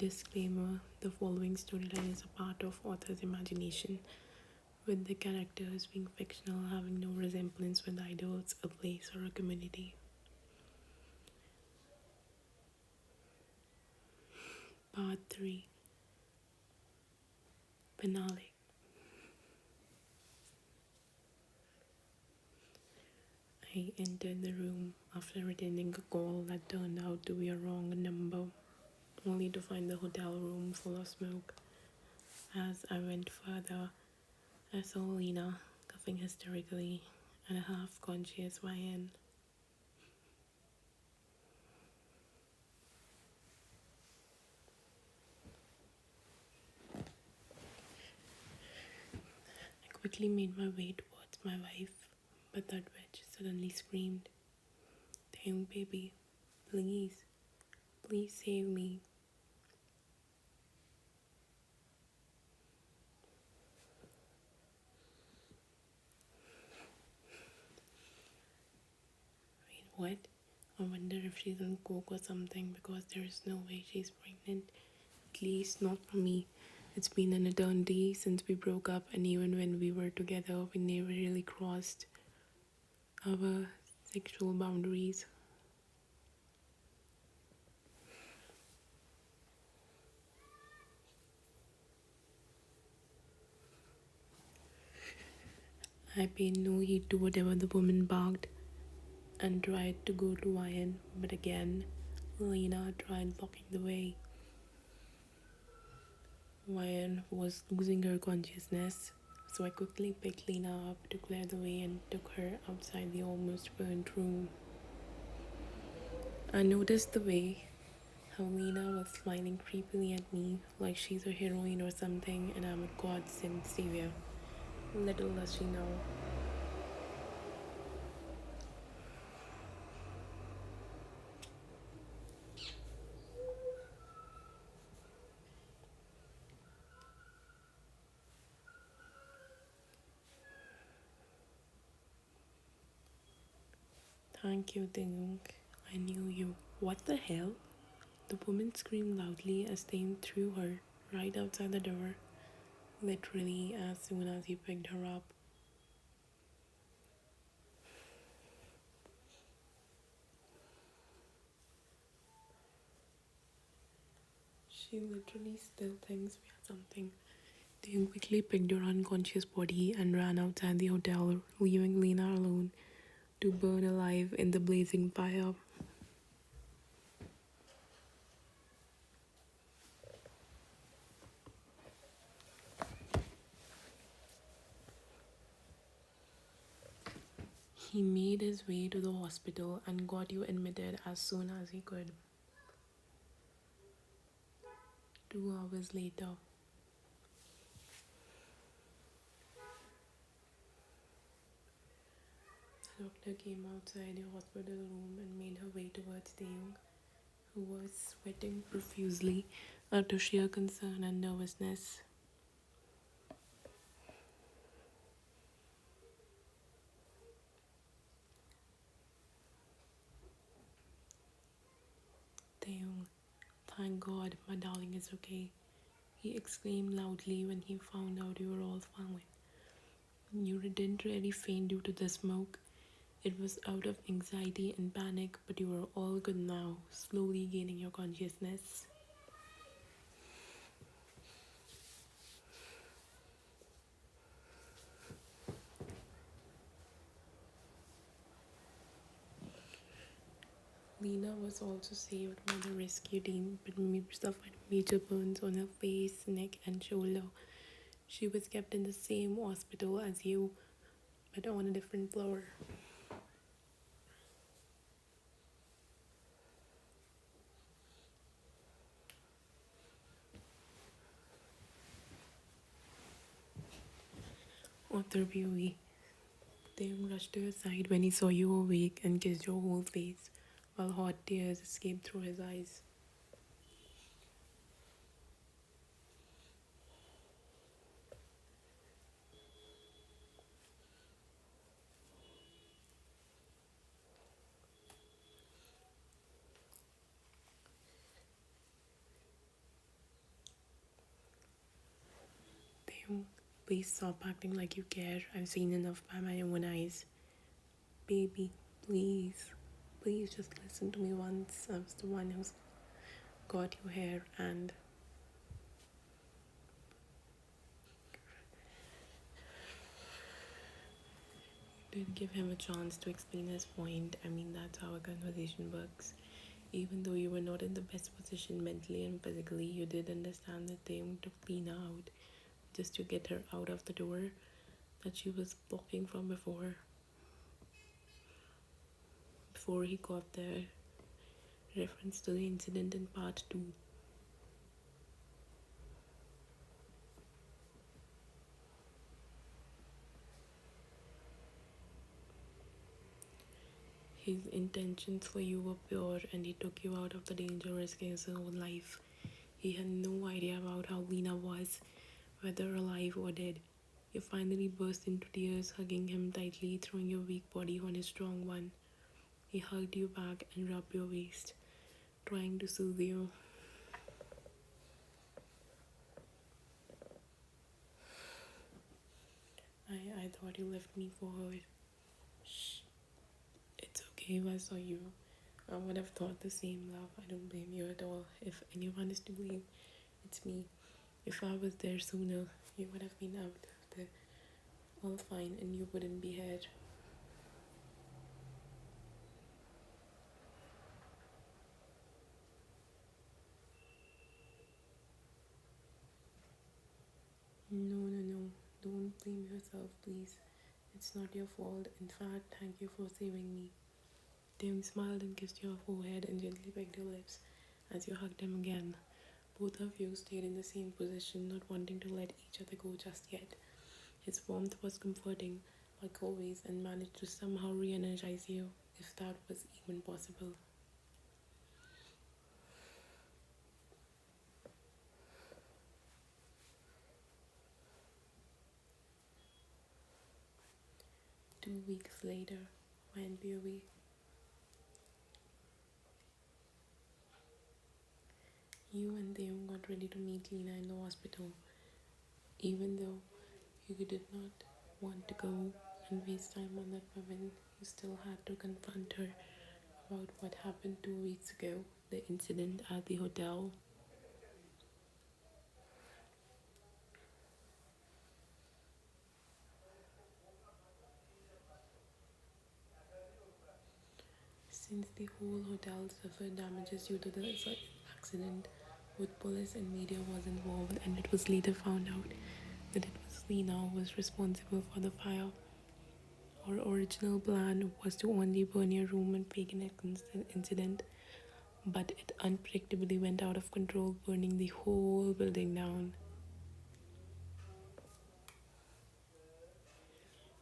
Disclaimer: the following storyline is a part of author's imagination, with the characters being fictional, having no resemblance with idols, a place, or a community. Part 3: Finale. I entered the room after attending a call that turned out to be a wrong number, only to find the hotel room full of smoke. As I went further, I saw Lena coughing hysterically and a half-conscious YN. I quickly made my way towards my wife, but that witch suddenly screamed, "TAEHYUNG baby, please, please save me." Wait, what? I wonder if she's on coke or something, because there is no way she's pregnant. At least not for me. It's been an eternity since we broke up, and even when we were together, we never really crossed our sexual boundaries. I paid no heed to whatever the woman barked and tried to go to Ryan, but again, Lena tried blocking the way. Ryan was losing her consciousness, so I quickly picked Lena up to clear the way and took her outside the almost burnt room. I noticed the way how Lena was smiling creepily at me like she's a heroine or something and I'm a godsend savior. Little does she know. "Thank you, Taeyong. I knew you." "What the hell?" The woman screamed loudly as Taeyong threw her right outside the door, literally as soon as he picked her up. She literally still thinks we are something. Taeyong quickly picked her unconscious body and ran outside the hotel, leaving Lena alone to burn alive in the blazing fire. He made his way to the hospital and got you admitted as soon as he could. 2 hours later, the doctor came outside the hospital room and made her way towards Taeyong, who was sweating profusely out of sheer concern and nervousness. "Taeyong, thank God my darling is okay," he exclaimed loudly when he found out you were all fine. "You didn't really faint due to the smoke. It was out of anxiety and panic, but you are all good now, slowly gaining your consciousness." Lena was also saved by the rescue team, but suffered major burns on her face, neck, and shoulder. She was kept in the same hospital as you, but on a different floor. Author POV. Taeyong rushed to your side when he saw you awake and kissed your whole face, while hot tears escaped through his eyes. TAEHYUNG, please stop acting like you care. I've seen enough by my own eyes. Baby, please. Please just listen to me once. I was the one who's got you here, and did give him a chance to explain his point. I mean, that's how a conversation works. Even though you were not in the best position mentally and physically, you did understand that they took Lena out just to get her out of the door that she was blocking from before he got there. Reference to the incident in part 2. His intentions for you were pure, and he took you out of the danger, risking his own life. He had no idea about how Lena was, whether alive or dead. You finally burst into tears, hugging him tightly, throwing your weak body on his strong one. He hugged you back and rubbed your waist, trying to soothe you. I thought you left me for her. Shh. It's okay if I saw you. I would have thought the same, love. I don't blame you at all. If anyone is to blame, it's me. If I was there sooner, you would have been out there all fine and you wouldn't be here. No. Don't blame yourself, please. It's not your fault. In fact, thank you for saving me. Tim smiled and kissed your forehead and gently pecked your lips as you hugged him again. Both of you stayed in the same position, not wanting to let each other go just yet. His warmth was comforting, like always, and managed to somehow re energize you, if that was even possible. 2 weeks later, when POV, you and Dev got ready to meet Lena in the hospital. Even though you did not want to go and waste time on that woman, you still had to confront her about what happened 2 weeks ago, the incident at the hotel. Since the whole hotel suffered damages due to the accident, both police and media was involved, and it was later found out that it was Lena who was responsible for the fire. Our original plan was to only burn your room and fake an incident, but it unpredictably went out of control, burning the whole building down.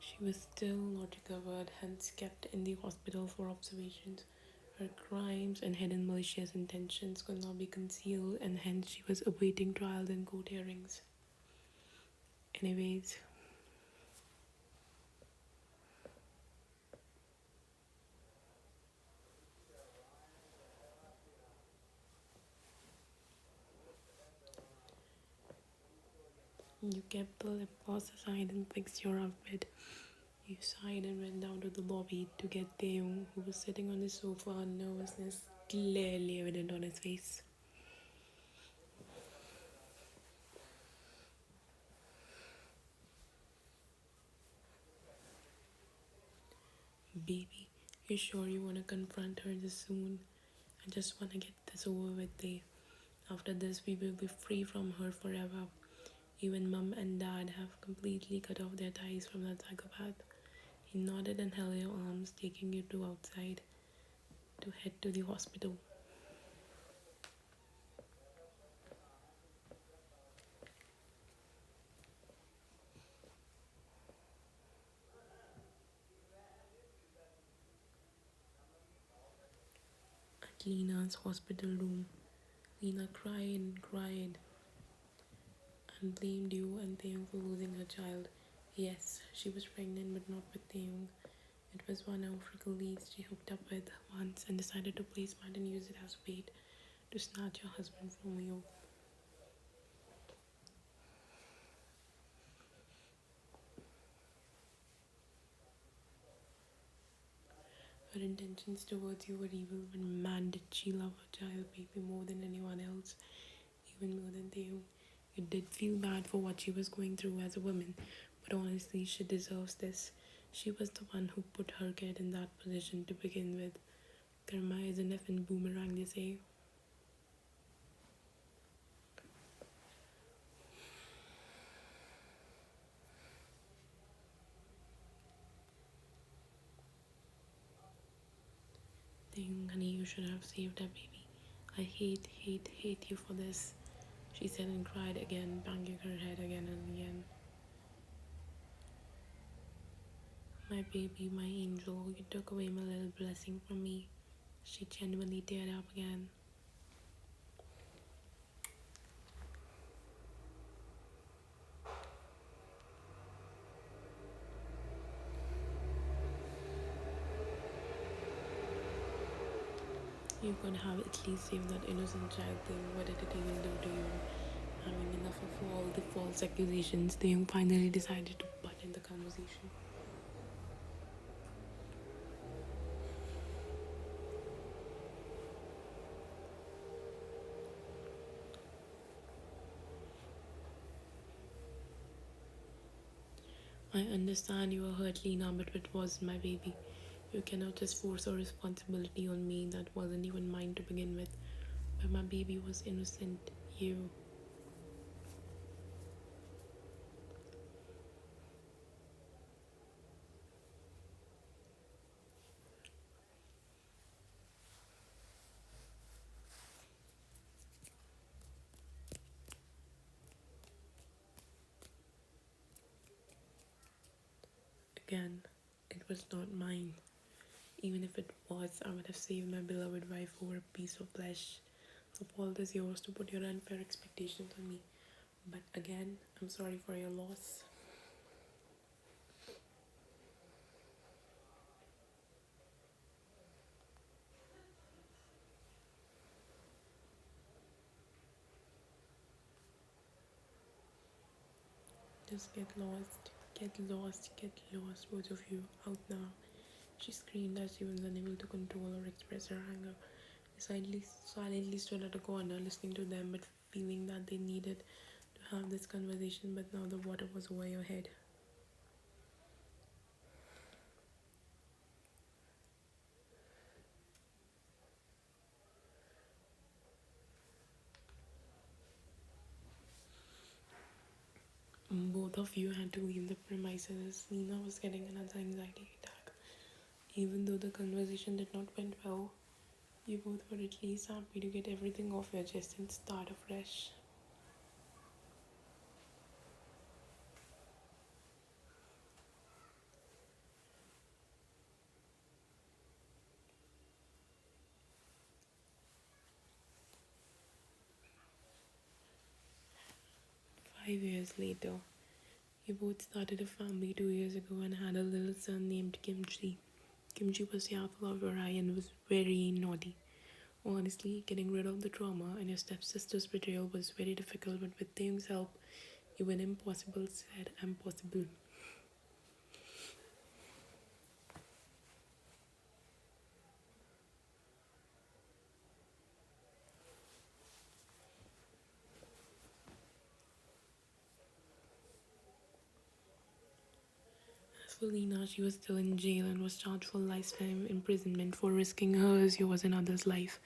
She was still not recovered, hence kept in the hospital for observations. Her crimes and hidden malicious intentions could not be concealed, and hence she was awaiting trial and court hearings. Anyways, you kept the lip gloss aside and fixed your outfit. You sighed and went down to the lobby to get Taeyong, who was sitting on the sofa, nervousness clearly evident on his face. Baby, you sure you want to confront her this soon? I just want to get this over with, Dave. After this, we will be free from her forever. Even mum and dad have completely cut off their ties from that psychopath. He nodded and held your arms, taking you to outside to head to the hospital. At Lena's hospital room, Lena cried and blamed you and Taeyong for losing her child. Yes, she was pregnant but not with Taeyong. It was one of her colleagues she hooked up with once and decided to play smart and use it as bait to snatch your husband from you. intentions towards you were evil, but man, did she love her child baby more than anyone else, even more than Theo. You did feel bad for what she was going through as a woman, but honestly, she deserves this. She was the one who put her kid in that position to begin with. Karma is an effing boomerang, they say. Think, honey, you should have saved that baby. I hate you for this, she said and cried again, banging her head again and again. My baby, my angel, you took away my little blessing from me. She genuinely teared up again. You could have at least saved that innocent child thing. What did it even do to you? Having enough of all the false accusations, they finally decided to butt in the conversation. I understand you are hurt, Lena, but it wasn't my baby. You cannot just force a responsibility on me that wasn't even mine to begin with. But my baby was innocent. You. 'Again, it was not mine. Even if it was, I would have saved my beloved wife over a piece of flesh. The fault is yours to put your unfair expectations on me. But again, I'm sorry for your loss. 'Just get lost, both of you, out now,' she screamed as she was unable to control or express her anger. I silently stood at a corner, listening to them, but feeling that they needed to have this conversation, but now the water was over your head. Both of you had to leave the premises. Nina was getting another anxiety attack. Even though the conversation did not went well, you both were at least happy to get everything off your chest and start afresh. 5 years later, you both started a family 2 years ago and had a little son named Kimchi. Kimchi was the apple of your eye and was very naughty. Honestly, getting rid of the trauma and your stepsister's betrayal was very difficult, but with Taeyung's help, even impossible said impossible. As for Lena, she was still in jail and was charged for lifetime imprisonment for risking hers, yours, and others' life.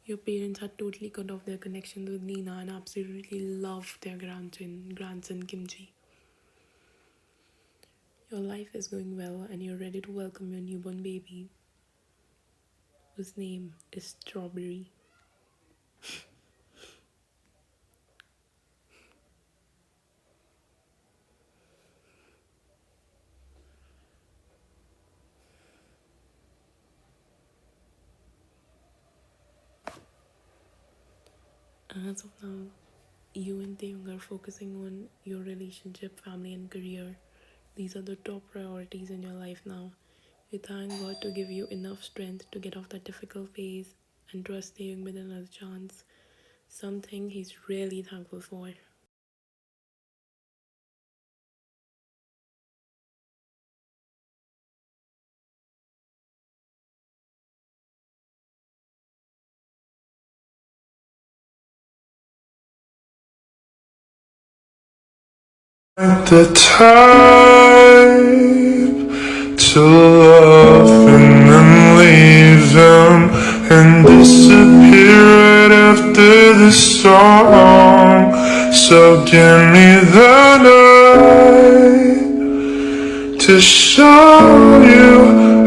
Your parents had totally cut off their connection with Lena and absolutely loved their grandson Kimchi. Your life is going well and you're ready to welcome your newborn baby, whose name is Strawberry. As of now, you and Taeyong are focusing on your relationship, family, and career. These are the top priorities in your life now. You thank God to give you enough strength to get off that difficult phase and trust Taeyong with another chance. Something he's really thankful for. The type to love and then leave him and disappear right after the storm. So give me the night to show you